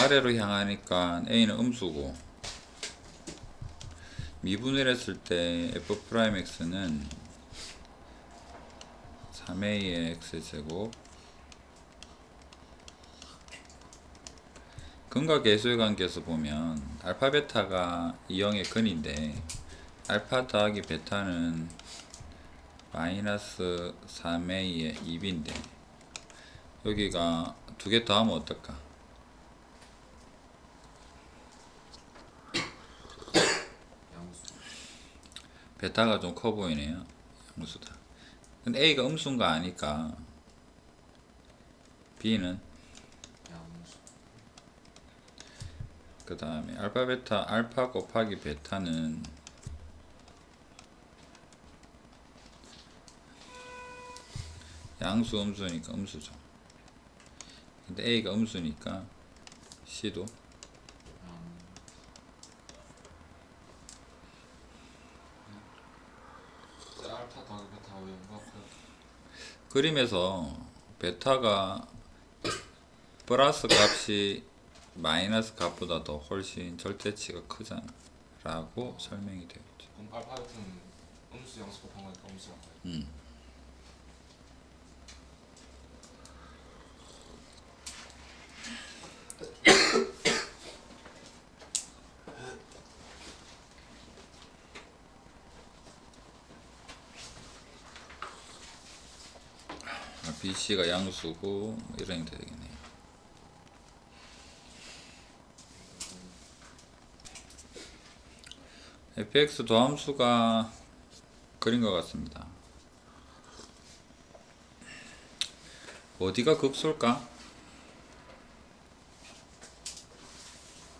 아래로 향하니까 A는 음수고, 미분을 했을 때 F'X는 3A의 X제곱, 근과 계수의 관계에서 보면 알파 베타가 2형의 근인데 알파 더하기 베타는 마이너스 3A의 2B인데 여기가 두 개 더하면 어떨까? 양수. 베타가 좀 커 보이네요. 양수다. 근데 A가 음수인가 아니까 B는 양수. 그 다음에 알파 베타 알파 곱하기 베타는 양수 음수니까 음수죠. 근데 A가 음수니까 C도 알파 더하기 베타 외우가 그림에서 베타가 플러스 값이 마이너스 값보다 더 훨씬 절대치가 크잖아 라고 설명이 되어 있죠. 그럼 알파 베타는 음수 양수 곱한 거니까 음수란 거예요. BC가 양수고 이런 게 되겠네요. fx 도함수가 그린 것 같습니다. 어디가 극소일까?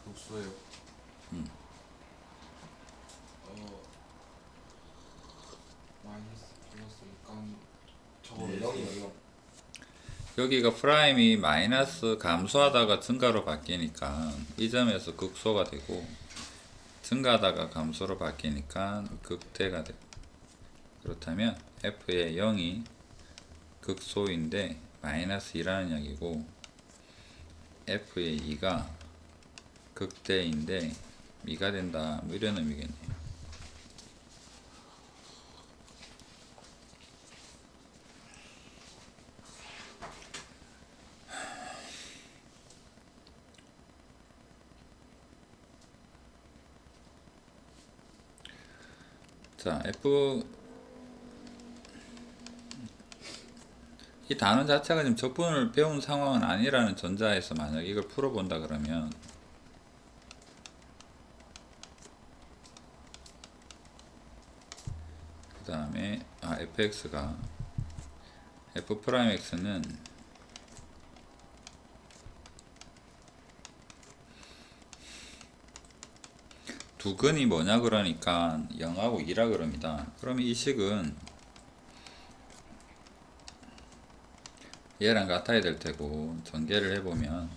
복수예요. 마이너스 플러스니까 저거 0이에요. 여기가 프라임이 마이너스 감소하다가 증가로 바뀌니까 이 점에서 극소가 되고 증가하다가 감소로 바뀌니까 극대가 되고, 그렇다면 f의 0이 극소인데 마이너스 2라는 이야기고 f의 2가 극대인데 미가 된다 뭐 이런 의미겠네요. 자, 이 단원 자체가 지금 적분을 배운 상황은 아니라는 전자에서 만약 이걸 풀어본다 그러면 그 다음에 fx가 f'x는 두 근이 뭐냐 그러니까 0하고 2라 그럽니다. 그러면 이 식은 얘랑 같아야 될 테고 전개를 해보면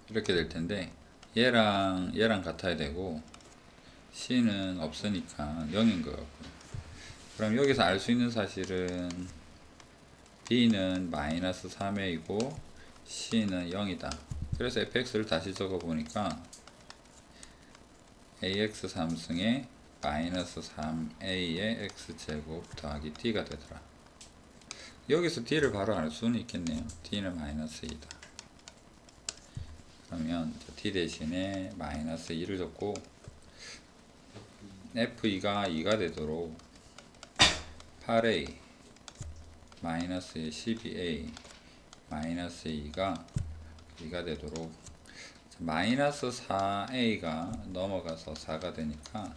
이렇게 될 텐데 얘랑 같아야 되고 C는 없으니까 0인 것 같고, 그럼 여기서 알 수 있는 사실은 B는 마이너스 3A이고 C는 0이다. 그래서 fx를 다시 적어보니까 ax 3승에 마이너스 3a의 x제곱 더하기 d가 되더라. 여기서 d를 바로 알 수는 있겠네요. d는 마이너스 2다. 그러면 d 대신에 마이너스 2를 적고 f2가 2가 되도록 8a 마이너스 12a 마이너스 2가 2가 되도록 마이너스 4a가 넘어가서 4가 되니까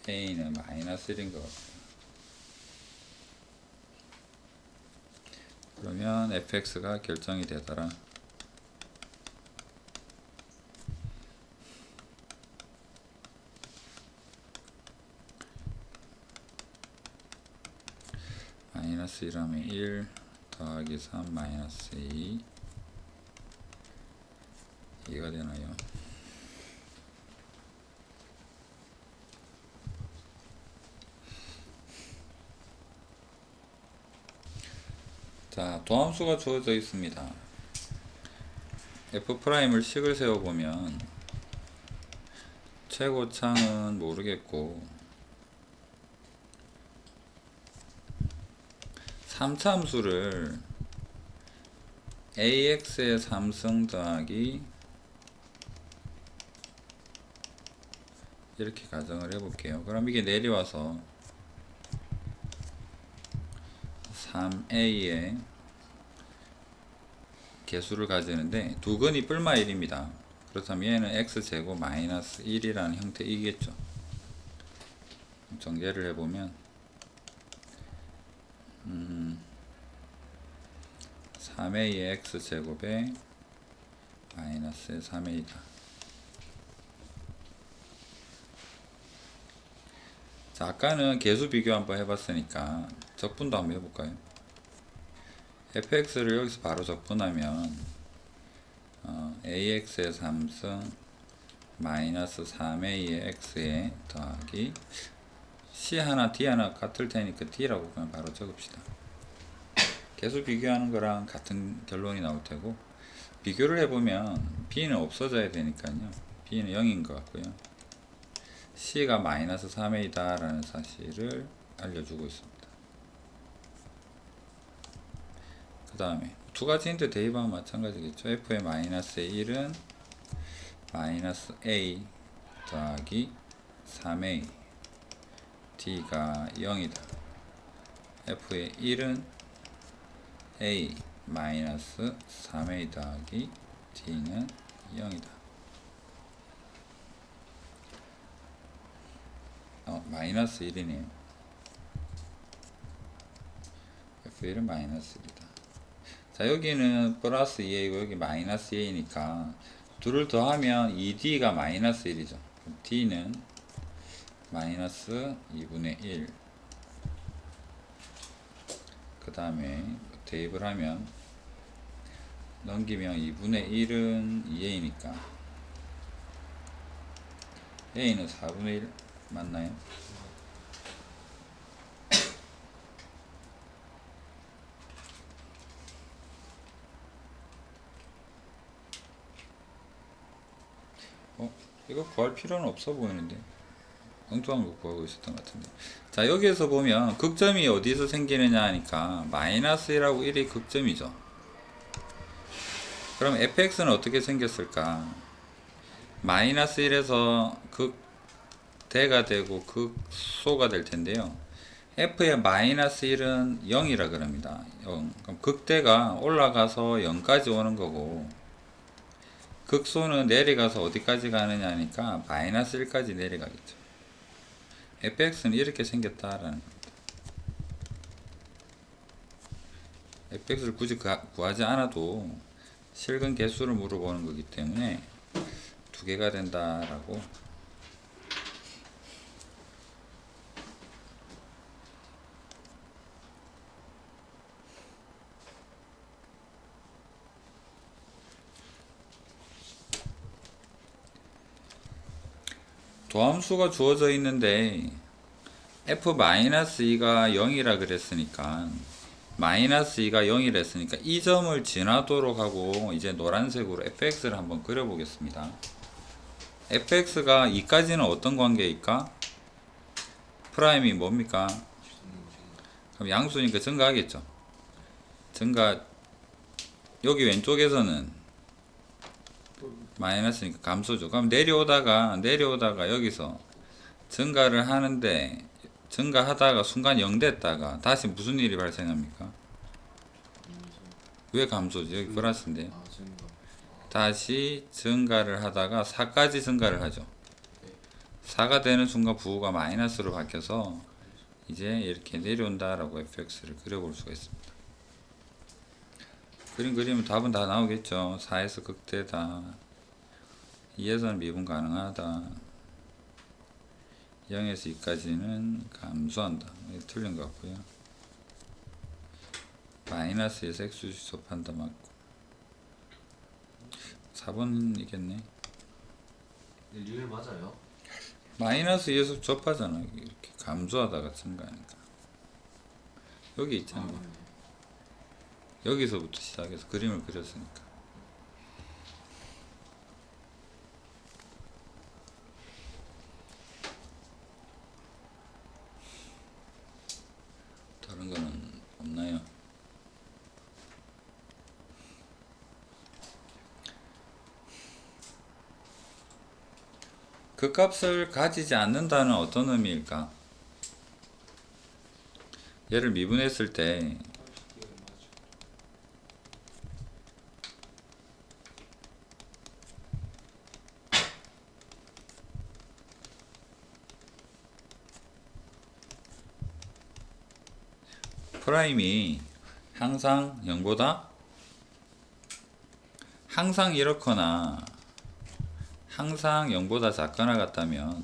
a는 마이너스 1인 것 같아요. 그러면 fx가 결정이 되더라. 마이너스 1하면 1 더하기 3 마이너스 2가 되나요? 자, 도함수가 주어져 있습니다. F'을 식을 세워보면 최고창은 모르겠고 3차함수를 AX의 3승 더하기 이렇게 가정을 해볼게요. 그럼 이게 내려와서 3A의 개수를 가지는데 두 근이 뿔마 1입니다. 그렇다면 얘는 x제곱 마이너스 1이라는 형태이겠죠. 정제를 해보면 3a의 x제곱에 마이너스 3a다. 자, 아까는 개수 비교 한번 해봤으니까 적분도 한번 해볼까요? fx를 여기서 바로 적분하면 ax의 3승 마이너스 3a의 x에 더하기 c 하나 d 하나 같을 테니까 d라고 그냥 바로 적읍시다. 개수 비교하는 거랑 같은 결론이 나올 테고, 비교를 해보면 b는 없어져야 되니까요. b는 0인 것 같고요. c가 마이너스 3a다 라는 사실을 알려주고 있습니다. 그 다음에 두 가지 힌트 대입하면 마찬가지겠죠. f의 마이너스 1은 마이너스 a 더하기 3a d가 0이다. f의 1은 a 마이너스 3a 더하기 d는 0이다. 마이너스 1이네요. f1은 마이너스 1이다. 자, 여기는 플러스 2a고 여기 마이너스 2a니까 둘을 더하면 2d가 마이너스 1이죠. d는 마이너스 2분의 1. 그 다음에 대입을 하면 넘기면 2분의 1은 2a니까 a는 4분의 1 맞나요? 이거 구할 필요는 없어 보이는데 엉뚱한 거 구하고 있었던 것 같은데. 자, 여기에서 보면 극점이 어디서 생기느냐 하니까 마이너스 1하고 1이 극점이죠. 그럼 fx는 어떻게 생겼을까? 마이너스 1에서 극대가 되고 극소가 될 텐데요. f의 마이너스 1은 0이라 그럽니다. 0. 그럼 극대가 올라가서 0까지 오는 거고, 극소는 내려가서 어디까지 가느냐 하니까 마이너스 1까지 내려가겠죠. fx는 이렇게 생겼다라는 겁니다. fx를 굳이 구하지 않아도 실근 개수를 물어보는 거기 때문에 두 개가 된다라고. 도함수가 주어져 있는데 f-2가 0이라 그랬으니까 마이너스 2가 0이라 했으니까 이 점을 지나도록 하고 이제 노란색으로 fx를 한번 그려보겠습니다. fx가 2까지는 어떤 관계일까? 프라임이 뭡니까? 그럼 양수니까 증가하겠죠. 증가. 여기 왼쪽에서는 마이너스니까 감소죠. 그럼 내려오다가 여기서 증가를 하는데, 증가하다가 순간 0 됐다가 다시 무슨 일이 발생합니까? 왜 감소지? 여기 플러스인데. 다시 증가를 하다가 4까지 증가를 하죠. 4가 되는 순간 부호가 마이너스로 바뀌어서 이제 이렇게 내려온다라고 fx를 그려볼 수가 있습니다. 그림 그리면 답은 다 나오겠죠. 4에서 극대다. 2에서는 미분 가능하다. 0에서 2까지는 감소한다. 틀린 것 같고요. 마이너스에서 x수 접한다 맞고. 4번이겠네. 리을 맞아요? 마이너스 2에서 접하잖아. 이렇게 감소하다가 증가하니까. 여기 있잖아. 여기서부터 시작해서 그림을 그렸으니까. 다른 거는 없나요? 그 값을 가지지 않는다는 어떤 의미일까? 얘를 미분했을 때 프라임이 항상 0보다 항상 이렇거나 항상 0보다 작거나 같다면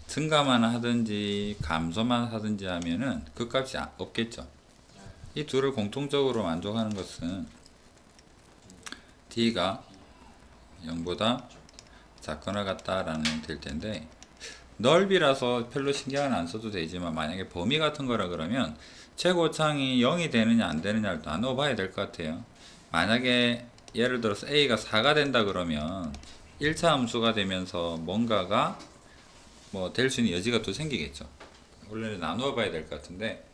증가만 하든지 감소만 하든지 하면은 그 값이 없겠죠. 이 둘을 공통적으로 만족하는 것은 D가 0보다 작거나 같다라는 될 텐데, 넓이라서 별로 신경은 안 써도 되지만 만약에 범위 같은 거라 그러면 최고창이 0이 되느냐 안 되느냐를 나눠 봐야 될 것 같아요. 만약에 예를 들어서 A가 4가 된다 그러면 1차 함수가 되면서 뭔가가 뭐 될 수 있는 여지가 또 생기겠죠. 원래는 나누어 봐야 될 것 같은데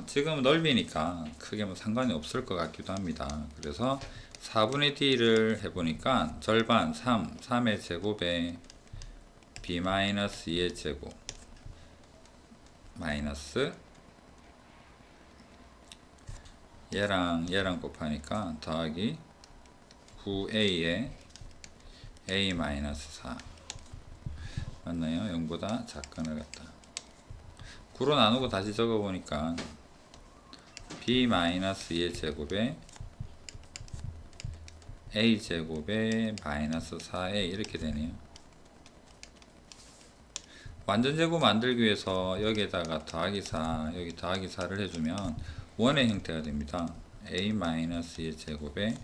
지금 넓이니까 크게 뭐 상관이 없을 것 같기도 합니다. 그래서 4분의 D를 해보니까 절반 3의 제곱에 B-2의 제곱 마이너스 얘랑 곱하니까 더하기 9A에 A-4 맞나요? 0보다 작거나 같다. 9로 나누고 다시 적어보니까 B-2의 제곱에 A 제곱에 마이너스 4A 이렇게 되네요. 완전 제곱 만들기 위해서 여기에다가 더하기 4, 여기 더하기 4를 해주면 원의 형태가 됩니다. A-2의 제곱에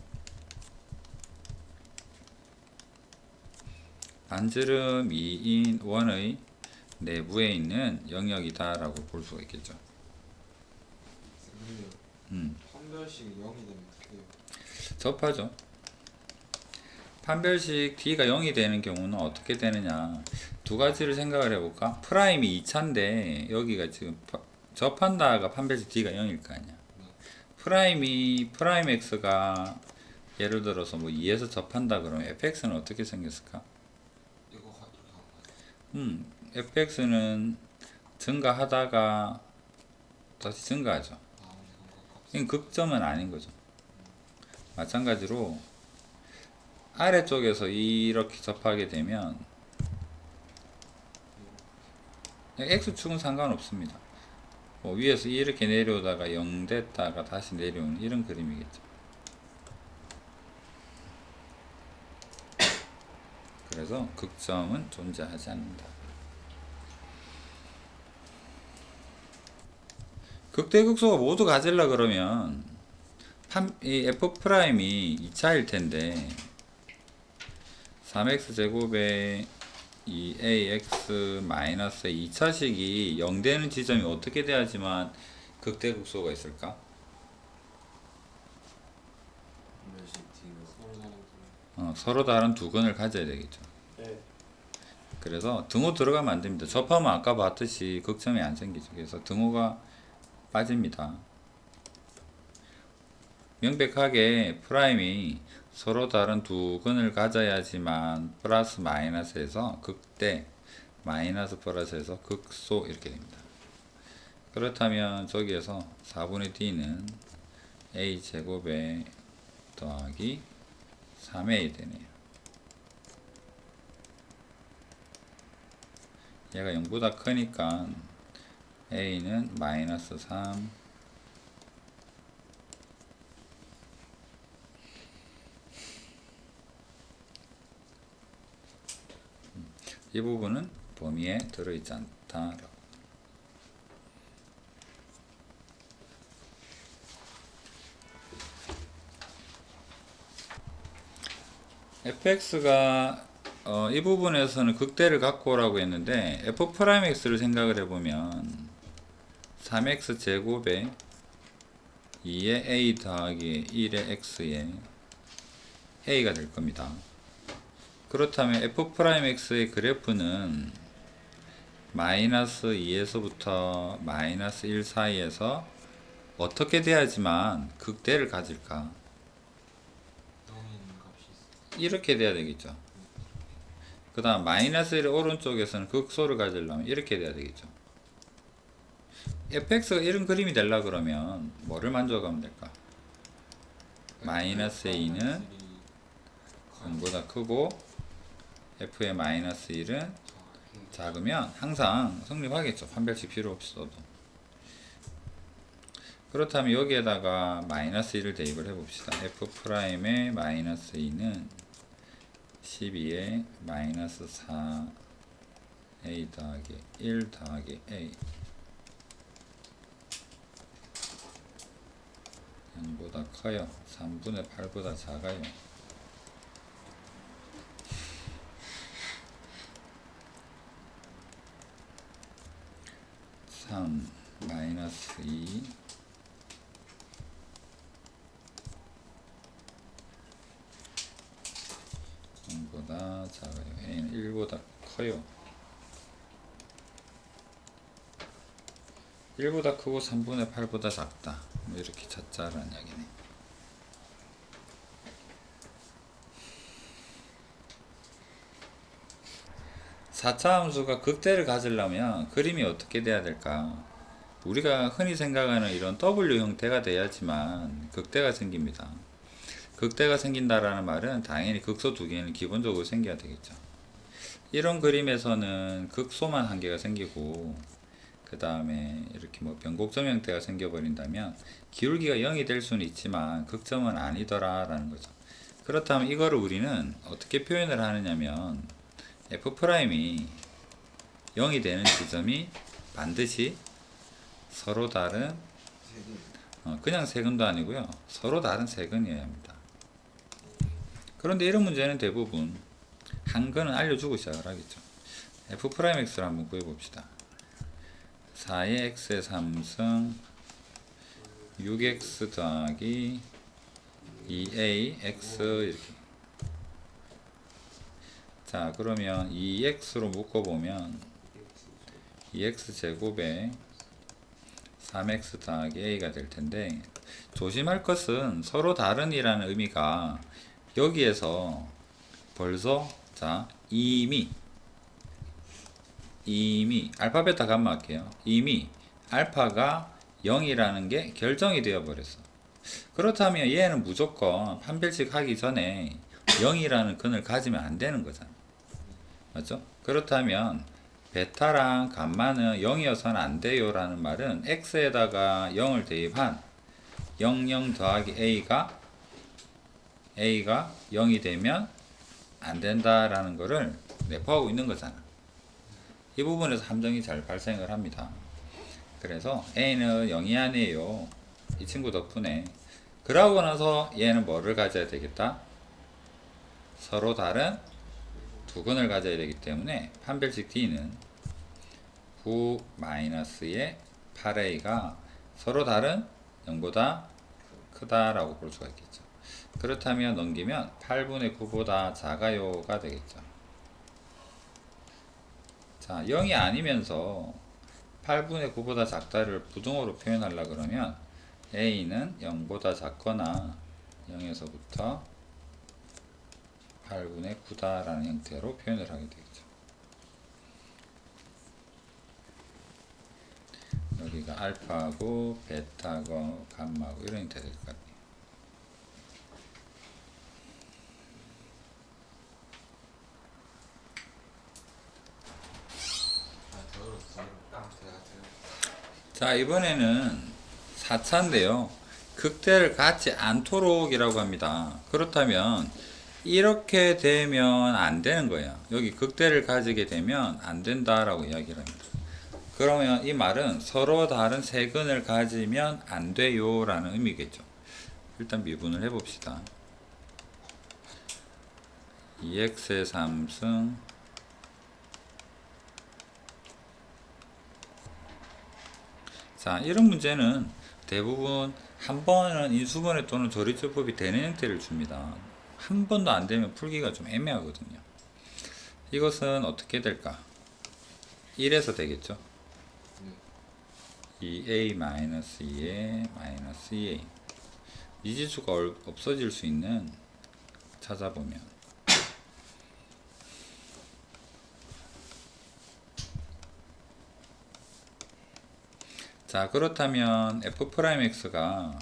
반지름 2인 원의 내부에 있는 영역이다 라고 볼 수가 있겠죠. 판별식 0이 되면 어떻게 해요? 접하죠. 판별식 D가 0이 되는 경우는 어떻게 되느냐, 두 가지를 생각을 해볼까? 프라임이 2차인데 여기가 지금 접한다가 판별식 D가 0일 거 아니야. 프라임 X가 예를 들어서 뭐 2에서 접한다 그러면 fx는 어떻게 생겼을까? 이렇게 하는 거죠? fx는 증가하다가 다시 증가하죠. 이건 극점은 아닌 거죠. 마찬가지로 아래쪽에서 이렇게 접하게 되면 x축은 상관없습니다. 뭐 위에서 이렇게 내려오다가 0 됐다가 다시 내려오는 이런 그림이겠죠. 그래서 극점은 존재하지 않는다. 극대극소가 모두 가질라 그러면 이 f'이 2차일 텐데 3x 제곱에 2ax 마이너스 2차식이 0 되는 지점이 어떻게 돼야지만 극대극소가 있을까? 서로 다른 두 근을 가져야 되겠죠. 네. 그래서 등호 들어가면 안 됩니다. 접하면 아까 봤듯이 극점이 안 생기죠. 그래서 등호가 빠집니다. 명백하게 프라임이 서로 다른 두 근을 가져야지만 플러스 마이너스에서 극대, 마이너스 플러스에서 극소 이렇게 됩니다. 그렇다면 저기에서 4분의 D는 A 제곱에 더하기 3A 되네요. 얘가 0보다 크니까 A는 마이너스 3 이 부분은 범위에 들어있지 않다. fx가 이 부분에서는 극대를 갖고 오라고 했는데 f'x를 생각을 해보면 3x 제곱에 2의 a 더하기 1의 x의 a가 될 겁니다. 그렇다면 f'x의 그래프는 마이너스 2에서부터 마이너스 1 사이에서 어떻게 돼야지만 극대를 가질까? 0인 값이 있어. 이렇게 돼야 되겠죠. 그 다음 마이너스 1의 오른쪽에서는 극소를 가지려면 이렇게 돼야 되겠죠. fx가 이런 그림이 되려 그러면 뭐를 만족하면 될까? 마이너스 a는 0보다 크고 f의 마이너스 1은 작으면 항상 성립하겠죠. 판별식 필요 없어도. 그렇다면 여기에다가 마이너스 1을 대입을 해봅시다. f'의 마이너스 2는 12의 마이너스 4 a 더하기 1 더하기 a 0보다 커요. 3분의 8보다 작아요. 3 마이너스 2 0보다 작아요. a는 1보다 커요. 1보다 크고 3분의 8보다 작다. 뭐 이렇게 찾자라는 이야기네. 사차 함수가 극대를 가지려면 그림이 어떻게 돼야 될까? 우리가 흔히 생각하는 이런 W 형태가 돼야지만 극대가 생깁니다. 극대가 생긴다라는 말은 당연히 극소 두 개는 기본적으로 생겨야 되겠죠. 이런 그림에서는 극소만 한 개가 생기고 그 다음에 이렇게 뭐 변곡점 형태가 생겨버린다면 기울기가 0이 될 수는 있지만 극점은 아니더라 라는 거죠. 그렇다면 이거를 우리는 어떻게 표현을 하느냐면 f'이 0이 되는 지점이 반드시 서로 다른 그냥 세근도 아니고요. 서로 다른 세근이어야 합니다. 그런데 이런 문제는 대부분 한근은 알려주고 시작을 하겠죠. f'x를 한번 구해봅시다. 4의 x의 3승 6x 더하기 2a x 이렇게. 자 그러면 2x로 묶어보면 2x 제곱에 3x 더하기 a가 될 텐데 조심할 것은 서로 다른 이라는 의미가 여기에서 벌써 자 이미 알파 베타 감마 할게요. 이미 알파가 0이라는 게 결정이 되어 버렸어. 그렇다면 얘는 무조건 판별식 하기 전에 0이라는 근을 가지면 안 되는 거잖아. 맞죠? 그렇다면 베타랑 감마는 0이어서는 안 돼요 라는 말은 x에다가 0을 대입한 00 더하기 a가 0이 되면 안 된다라는 거를 내포하고 있는 거잖아. 이 부분에서 함정이 잘 발생을 합니다. 그래서 a는 0이 아니에요. 이 친구 덕분에. 그러고 나서 얘는 뭐를 가져야 되겠다? 서로 다른 두 근을 가져야 되기 때문에 판별식 D는 9-의 8a가 서로 다른 0보다 크다라고 볼 수가 있겠죠. 그렇다면 넘기면 8분의 9보다 작아요가 되겠죠. 자, 0이 아니면서 8분의 9보다 작다를 부등호로 표현하려고 그러면 a는 0보다 작거나 0에서부터 8분의 9다라는 형태로 표현을 하게 되겠죠. 여기가 알파고 베타고 감마고 이런 형태가 될 것 같아요. 자 이번에는 4차인데요. 극대를 갖지 않도록 이라고 합니다. 그렇다면 이렇게 되면 안 되는 거예요. 여기 극대를 가지게 되면 안 된다라고 이야기를 합니다. 그러면 이 말은 서로 다른 세근을 가지면 안 돼요 라는 의미겠죠. 일단 미분을 해봅시다. 2x의 3승 자 이런 문제는 대부분 한 번은 인수분해 또는 조립제법이 되는 형태를 줍니다. 한 번도 안 되면 풀기가 좀 애매하거든요. 이것은 어떻게 될까? 1에서 되겠죠? 네. 2a-2에 -2a 미지수가 없어질 수 있는 찾아보면 자 그렇다면 f'x가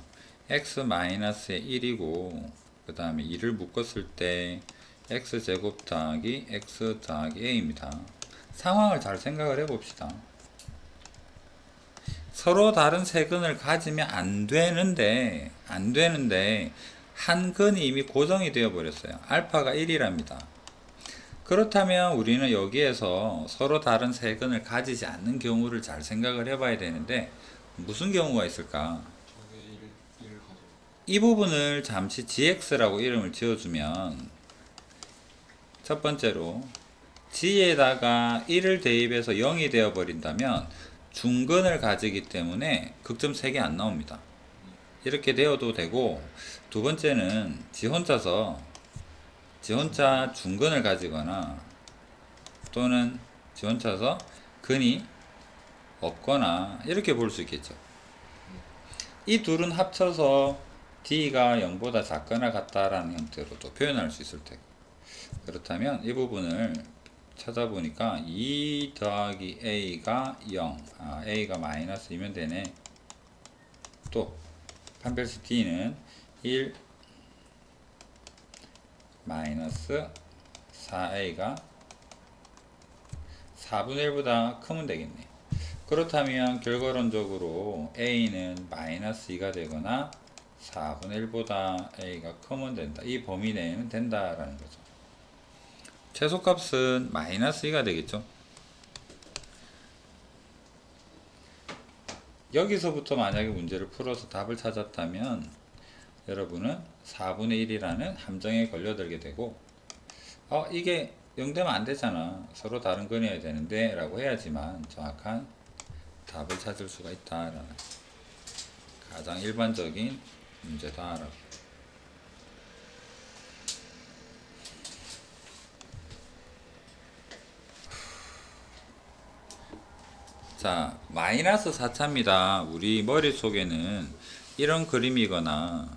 x-의 1이고 그 다음에 2를 묶었을 때 x제곱 더하기 x 더하기 a입니다. 상황을 잘 생각을 해 봅시다. 서로 다른 세근을 가지면 안 되는데 한 근이 이미 고정이 되어 버렸어요. 알파가 1이랍니다. 그렇다면 우리는 여기에서 서로 다른 세근을 가지지 않는 경우를 잘 생각을 해 봐야 되는데 무슨 경우가 있을까? 저게 1을 가져. 이 부분을 잠시 gx라고 이름을 지어주면 첫 번째로 g에다가 1을 대입해서 0이 되어 버린다면 중근을 가지기 때문에 극점 3개 안 나옵니다. 이렇게 되어도 되고 두 번째는 지 혼자 중근을 가지거나 또는 지 혼자서 근이 없거나 이렇게 볼 수 있겠죠. 이 둘은 합쳐서 d가 0보다 작거나 같다라는 형태로도 표현할 수 있을 테고 그렇다면 이 부분을 찾아보니까 2 더하기 a가 0 a가 마이너스이면 되네. 또 판별식 d는 1 마이너스 4a가 4분의 1보다 크면 되겠네. 그렇다면 결과론적으로 a는 마이너스 2가 되거나 4분의 1보다 a가 크면 된다. 이 범위 내에는 된다라는 거죠. 최소값은 마이너스 2가 되겠죠. 여기서부터 만약에 문제를 풀어서 답을 찾았다면 여러분은 4분의 1이라는 함정에 걸려들게 되고 이게 0되면 안 되잖아. 서로 다른 근이어야 되는데 라고 해야지만 정확한 답을 찾을 수가 있다라는 가장 일반적인 문제다라고. 자, 마이너스 4차입니다. 우리 머릿속에는 이런 그림이거나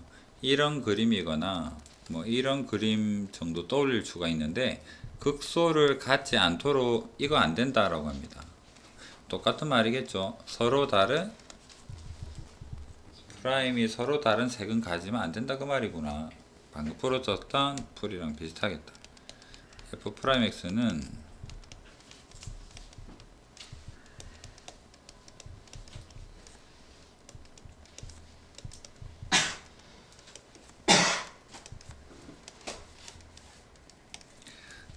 뭐 이런 그림 정도 떠올릴 수가 있는데 극소를 갖지 않도록 이거 안 된다라고 합니다. 똑같은 말이겠죠. 서로 다른 프라임이 서로 다른 색은 가지면 안 된다 그 말이구나. 방금 풀어줬던 풀이랑 비슷하겠다. f 프라임 x는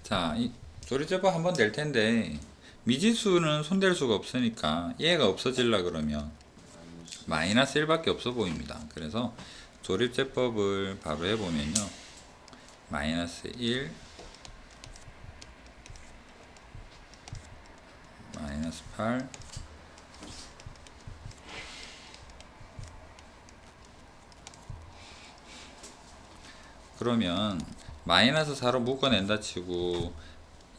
자, 이 조리제법 한번 낼 텐데 미지수는 손댈 수가 없으니까 얘가 없어질라 그러면 마이너스 1밖에 없어 보입니다. 그래서 조립제법을 바로 해보면요. 마이너스 1 마이너스 8 그러면 마이너스 4로 묶어낸다 치고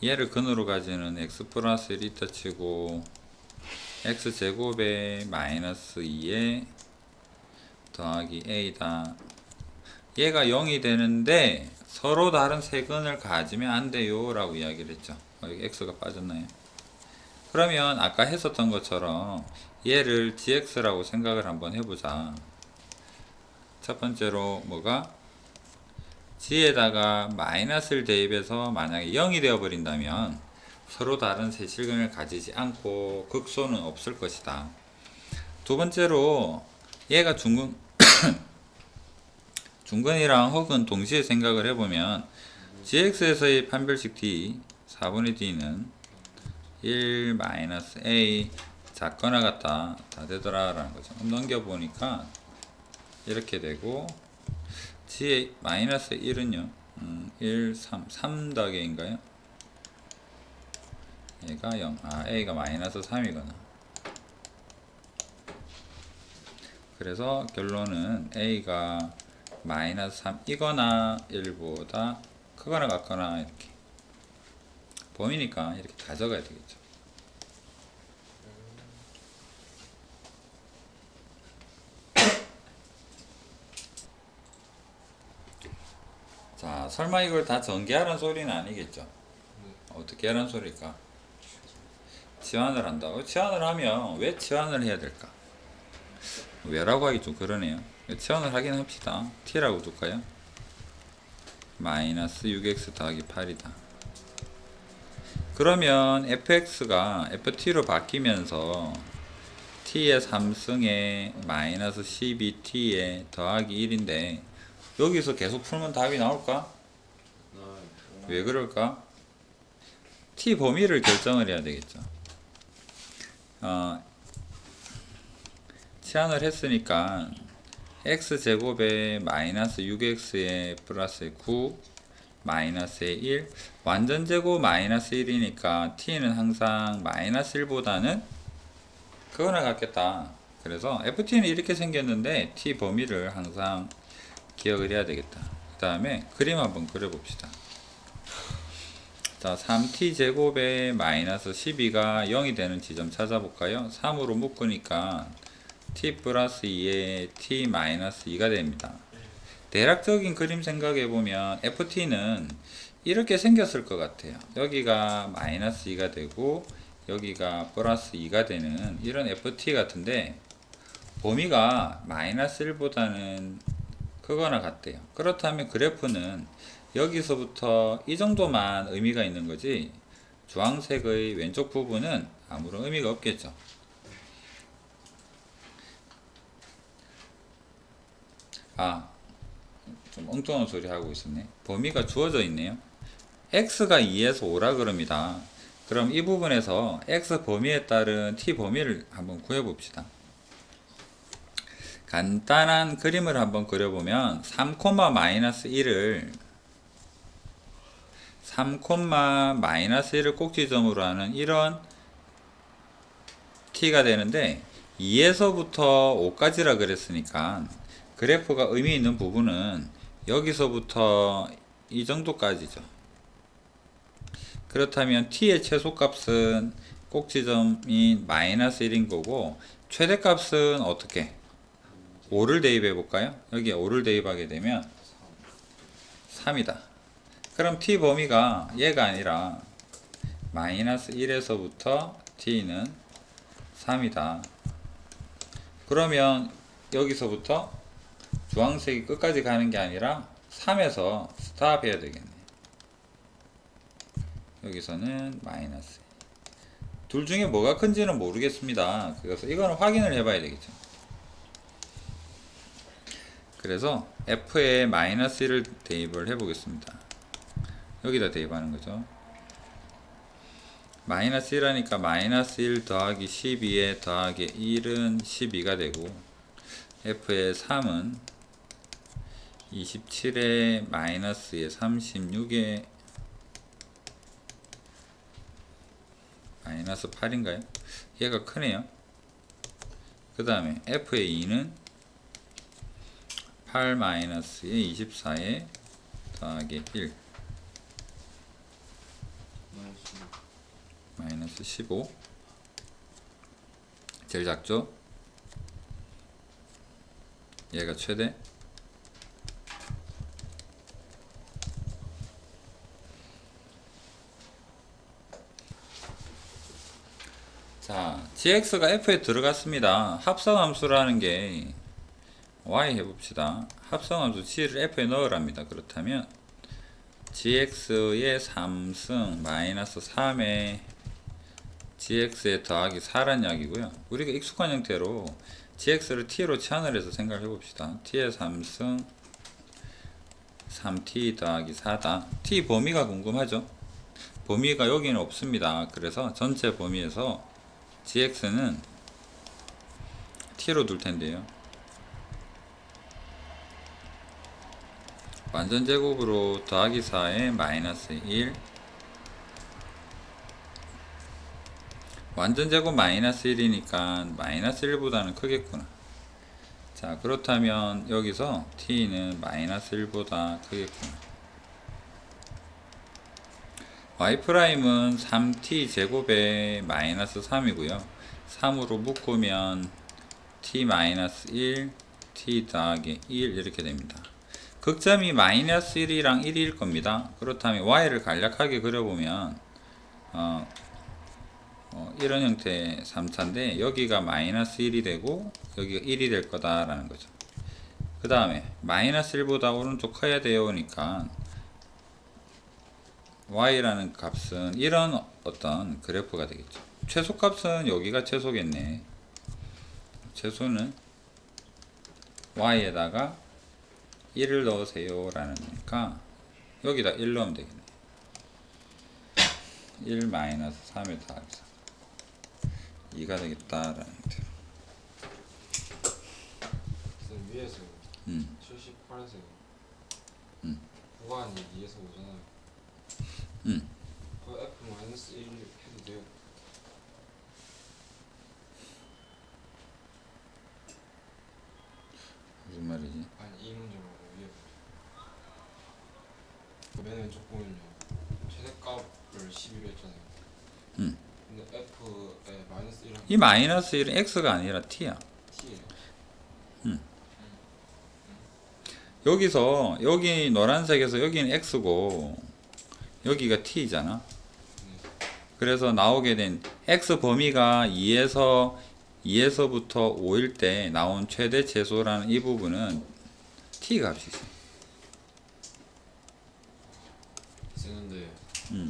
얘를 근으로 가지는 x 플러스 1이 있다 치고 x제곱에 마이너스 2에 더하기 a다. 얘가 0이 되는데 서로 다른 세근을 가지면 안 돼요 라고 이야기를 했죠. 여기 x가 빠졌나요? 그러면 아까 했었던 것처럼 얘를 gx라고 생각을 한번 해보자. 첫 번째로 뭐가? g에다가 마이너스를 대입해서 만약에 0이 되어 버린다면 서로 다른 세실근을 가지지 않고 극소는 없을 것이다. 두 번째로 얘가 중근이랑 혹은 동시에 생각을 해보면 gx에서의 판별식 d 4분의 d는 1 마이너스 a 작거나 같다 다 되더라 라는 거죠. 넘겨보니까 이렇게 되고 g 마이너스 1은요 1 3 더하기 a인가요? 얘가 0 a가 마이너스 3이거나 그래서 결론은 a가 마이너스 3이거나 1보다 크거나 같거나 이렇게 범위니까 이렇게 다 적어야 되겠죠. 자, 설마 이걸 다 전개하라는 소리는 아니겠죠? 어떻게 하라는 소리일까? 치환을 한다고? 치환을 하면 왜 치환을 해야 될까? 왜라고 하기 좀 그러네요. 치환을 하긴 합시다. t라고 둘까요? 마이너스 6x 더하기 8이다. 그러면 fx가 ft로 바뀌면서 t의 3승에 마이너스 12t에 더하기 1인데 여기서 계속 풀면 답이 나올까? 왜 그럴까? t 범위를 결정을 해야 되겠죠. 치환을 했으니까 x제곱에 마이너스 6x에 플러스 9 마이너스에 1 완전제곱 마이너스 1이니까 t는 항상 마이너스 1보다는 그거나 같겠다. 그래서 ft는 이렇게 생겼는데 t 범위를 항상 기억을 해야 되겠다. 그 다음에 그림 한번 그려봅시다. 자, 3t 제곱에 마이너스 12가 0이 되는 지점 찾아볼까요? 3으로 묶으니까 t 플러스 2에 t 마이너스 2가 됩니다. 대략적인 그림 생각해보면 ft는 이렇게 생겼을 것 같아요. 여기가 마이너스 2가 되고 여기가 플러스 2가 되는 이런 ft 같은데 범위가 마이너스 1보다는 크거나 같대요. 그렇다면 그래프는 여기서부터 이 정도만 의미가 있는 거지 주황색의 왼쪽 부분은 아무런 의미가 없겠죠. 좀 엉뚱한 소리 하고 있었네. 범위가 주어져 있네요. x가 2에서 5라 그럽니다. 그럼 이 부분에서 x 범위에 따른 t 범위를 한번 구해봅시다. 간단한 그림을 한번 그려보면 3, 마이너스 1을 3, 마이너스 1을 꼭지점으로 하는 이런 t가 되는데 2에서부터 5까지라 그랬으니까 그래프가 의미 있는 부분은 여기서부터 이 정도까지죠. 그렇다면 t의 최소값은 꼭지점이 마이너스 1인 거고 최대값은 어떻게? 5를 대입해 볼까요? 여기에 5를 대입하게 되면 3이다. 그럼 t 범위가 얘가 아니라 마이너스 1에서부터 t는 3이다. 그러면 여기서부터 주황색이 끝까지 가는 게 아니라 3에서 스탑 해야 되겠네. 여기서는 마이너스. 둘 중에 뭐가 큰지는 모르겠습니다. 그래서 이거는 확인을 해봐야 되겠죠. 그래서 f에 마이너스 1을 대입을 해보겠습니다. 여기다 대입하는 거죠. 마이너스 1 하니까 마이너스 1 더하기 12에 더하기 1은 12가 되고 f의 3은 27에 마이너스에 36에 마이너스 8인가요? 얘가 크네요. 그 다음에 f의 2는 8 마이너스에 24에 더하기 1 마이너스 15 제일 작죠? 얘가 최대. 자, gx가 f에 들어갔습니다. 합성함수라는 게 y 해봅시다. 합성함수 g를 f에 넣으랍니다. 그렇다면 gx의 3승 마이너스 3에 gx에 더하기 4란 이야기고요. 우리가 익숙한 형태로 gx를 t로 치환을 해서 생각을 해봅시다. t의 3승 3t 더하기 4다. t 범위가 궁금하죠? 범위가 여기는 없습니다. 그래서 전체 범위에서 gx는 t로 둘 텐데요. 완전제곱으로 더하기 4에 마이너스 1 완전제곱 마이너스 1이니까 마이너스 1보다는 크겠구나. 자, 그렇다면 여기서 t는 마이너스 1보다 크겠구나. y'은 3t 제곱에 마이너스 3이고요. 3으로 묶으면 t 마이너스 1, t 더하기 1 이렇게 됩니다. 극점이 마이너스 1이랑 1일 겁니다. 그렇다면 y를 간략하게 그려보면 이런 형태의 3차인데 여기가 마이너스 1이 되고 여기가 1이 될 거다라는 거죠. 그 다음에 마이너스 1보다 오른쪽 커야 되오니까 y라는 값은 이런 어떤 그래프가 되겠죠. 최소값은 여기가 최소겠네. 최소는 y에다가 1을 넣으세요 라는 거니까 여기다 1 넣으면 되겠네. 1 마이너스 3에 더하기 3 2가 되겠다라는 거죠. 쌤 위에서 78에서 구간이 2에서 5잖아요. 그 F 마이너스 1 해도 돼요? 무슨 말이지? 아니 이 문제 말고 위에 맨 왼쪽 보면요 최대값을 12로 했잖아요. 근데 F에 마이너스 1 이 마이너스 1은 x가 아니라 t야. T예요. 여기서 여기 노란색에서 여기는 x고 여기가 t잖아. 그래서 나오게 된 x 범위가 2에서부터 5일 때 나온 최대 최소라는 이 부분은 t 값이지. 쓰는데 음.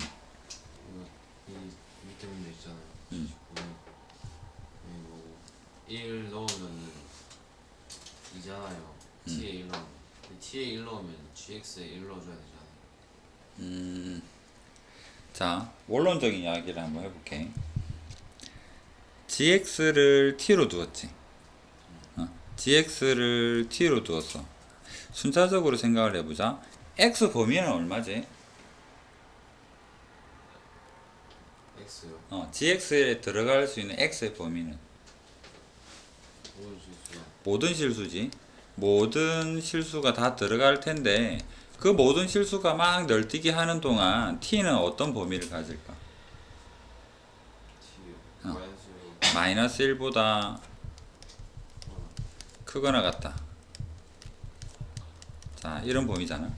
이 밑에 문제 있잖아요. 음. 그리고 1 넣으면은 2잖아요. t에 1 넣으면 t에 1 넣으면 gx에 1 넣어줘야 되잖아요. 자, 원론적인 이야기를 한번 해볼게. gx를 t로 두었지. gx를 t로 두었어. 순차적으로 생각을 해보자. x 범위는 얼마지? x요. gx에 들어갈 수 있는 x의 범위는 모든 실수지. 모든 실수가 다 들어갈 텐데 그 모든 실수가 막 널뛰기 하는 동안 t는 어떤 범위를 가질까? t요. 마이너스 1보다 크거나 같다. 자, 이런 범위잖아.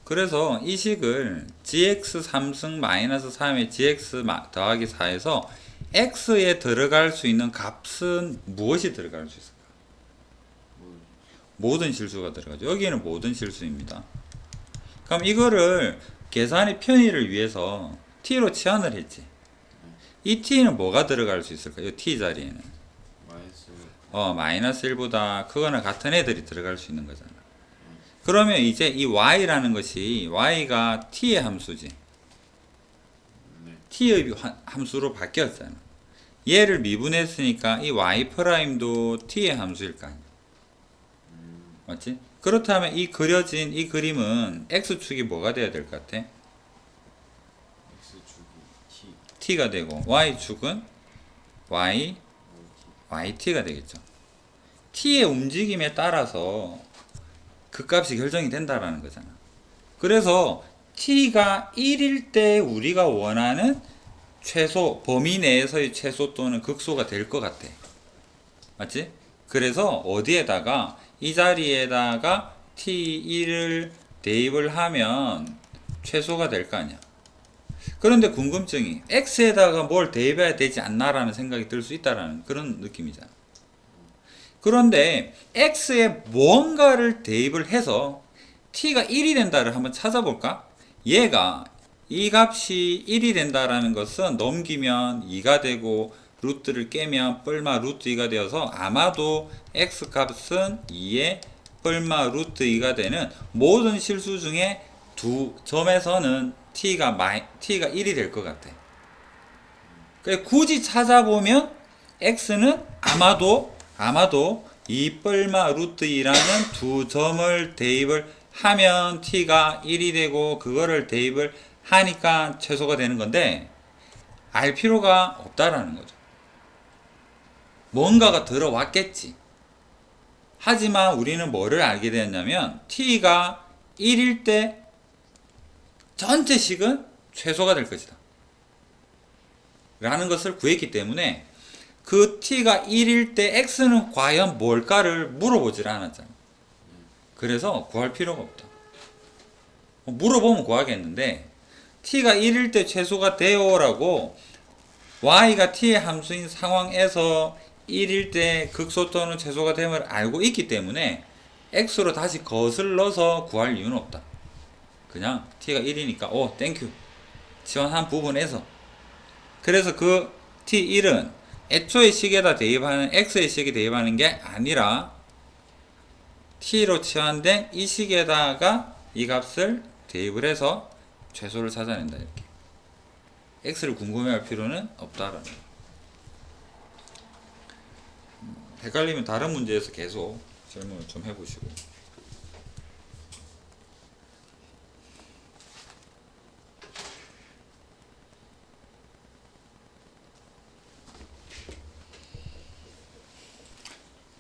그래서 이 식을 gx 3승 마이너스 3의 gx 더하기 4에서 x에 들어갈 수 있는 값은 무엇이 들어갈 수 있을까? 모든 실수가 들어가죠. 여기에는 모든 실수입니다. 그럼 이거를 계산의 편의를 위해서 t로 치환을 했지. 이 t는 뭐가 들어갈 수 있을까? 이 t 자리에는 마이너스 1보다 크거나 같은 애들이 들어갈 수 있는 거잖아. 그러면 이제 이 y라는 것이 y가 t의 함수지. t의 함수로 바뀌었잖아. 얘를 미분했으니까 이 y 프라임도 t의 함수일 거 아니야. 맞지? 그렇다면 이 그려진 이 그림은 x축이 뭐가 돼야 될 것 같아? x축이 t가 되고 y축은 yt가 되겠죠. t의 움직임에 따라서 그 값이 결정이 된다라는 거잖아. 그래서 t가 1일 때 우리가 원하는 최소, 범위 내에서의 최소 또는 극소가 될 것 같아. 맞지? 그래서 어디에다가 이 자리에다가 t1을 대입을 하면 최소가 될 거 아니야. 그런데 궁금증이 x에다가 뭘 대입해야 되지 않나라는 생각이 들 수 있다라는 그런 느낌이잖아. 그런데 x에 무언가를 대입을 해서 t가 1이 된다를 한번 찾아볼까? 얘가 이 값이 1이 된다라는 것은 넘기면 2가 되고 루트를 깨면 뿔마 루트 2가 되어서 아마도 x 값은 2의 뿔마 루트 2가 되는 모든 실수 중에 두 점에서는 t가 1이 될 것 같아. 굳이 찾아보면 x는 아마도 2 뿔마 루트 2라는 두 점을 대입을 하면 t가 1이 되고 그거를 대입을 하니까 최소가 되는 건데 알 필요가 없다라는 거죠. 뭔가가 들어왔겠지. 하지만 우리는 뭐를 알게 되었냐면 t가 1일 때 전체식은 최소가 될 것이다 라는 것을 구했기 때문에 그 t가 1일 때 x는 과연 뭘까를 물어보질 않았잖아. 그래서 구할 필요가 없다. 물어보면 구하겠는데 t가 1일 때 최소가 돼요 라고 y가 t의 함수인 상황에서 1일 때 극소 또는 최소가 됨을 알고 있기 때문에 x로 다시 거슬러서 구할 이유는 없다. 그냥 t가 1이니까 오 땡큐 지원한 부분에서. 그래서 그 t1은 애초의 식에다 대입하는 x의 식에 대입하는 게 아니라 t로 치환된 이 식에다가 이 값을 대입을 해서 최소를 찾아낸다. 이렇게 x를 궁금해할 필요는 없다라는 거예요. 헷갈리면 다른 문제에서 계속 질문을 좀 해보시고.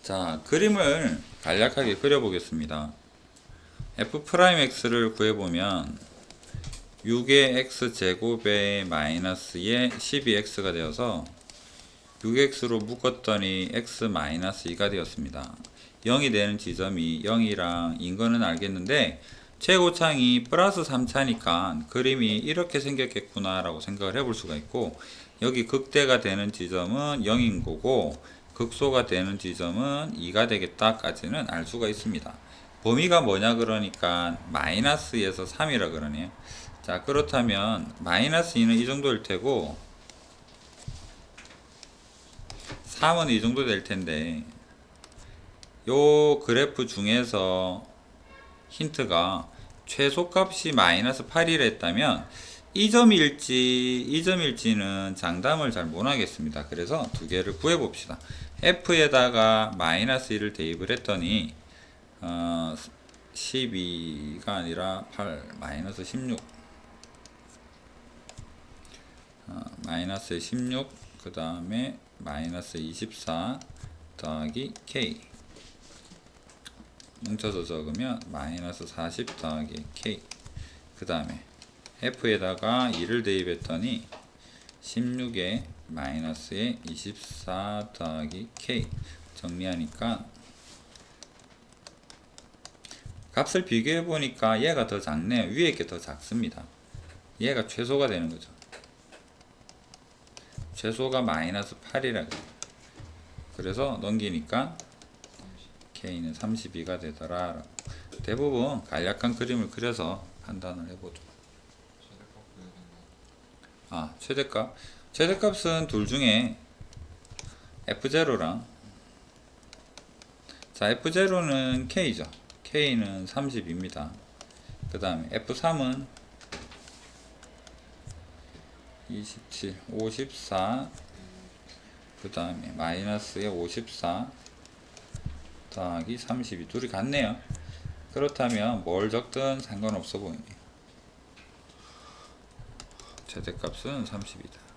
자, 그림을 간략하게 그려보겠습니다. f'x를 구해보면 6의 x제곱에 마이너스의 12x가 되어서 6x로 묶었더니 x 마이너스 2가 되었습니다. 0이 되는 지점이 0이랑 인 거는 알겠는데 최고창이 플러스 3차니까 그림이 이렇게 생겼겠구나 라고 생각을 해볼 수가 있고, 여기 극대가 되는 지점은 0인 거고 극소가 되는 지점은 2가 되겠다까지는 알 수가 있습니다. 범위가 뭐냐 그러니까 마이너스에서 3이라 그러네요. 자, 그렇다면 마이너스 2는 이 정도일 테고 3은 이 정도 될 텐데, 요 그래프 중에서 힌트가 최소값이 마이너스 8이라 했다면 이 점일지는 장담을 잘 못하겠습니다. 그래서 두 개를 구해봅시다. f에다가 마이너스 1을 대입을 했더니 12가 아니라 8 마이너스 16 마이너스 16 그 다음에 마이너스 24 더하기 k 뭉쳐서 적으면 마이너스 40 더하기 k 그 다음에 f에다가 2를 대입했더니 16에 마이너스에 24 더하기 k 정리하니까 값을 비교해 보니까 얘가 더 작네요. 위에 게 더 작습니다. 얘가 최소가 되는 거죠. 최소가 마이너스 8이라 그래요. 그래서 넘기니까 k는 32가 되더라. 대부분 간략한 그림을 그려서 판단을 해보죠. 최대값 구해야겠네. 아, 최대값. 최대값은 둘 중에 f0랑 자, f0는 k죠. k는 30입니다. 그 다음에 f3은 27, 54, 그 다음에 마이너스에 54 더하기 32 둘이 같네요. 그렇다면 뭘 적든 상관없어 보이네요. 최대값은 30이다.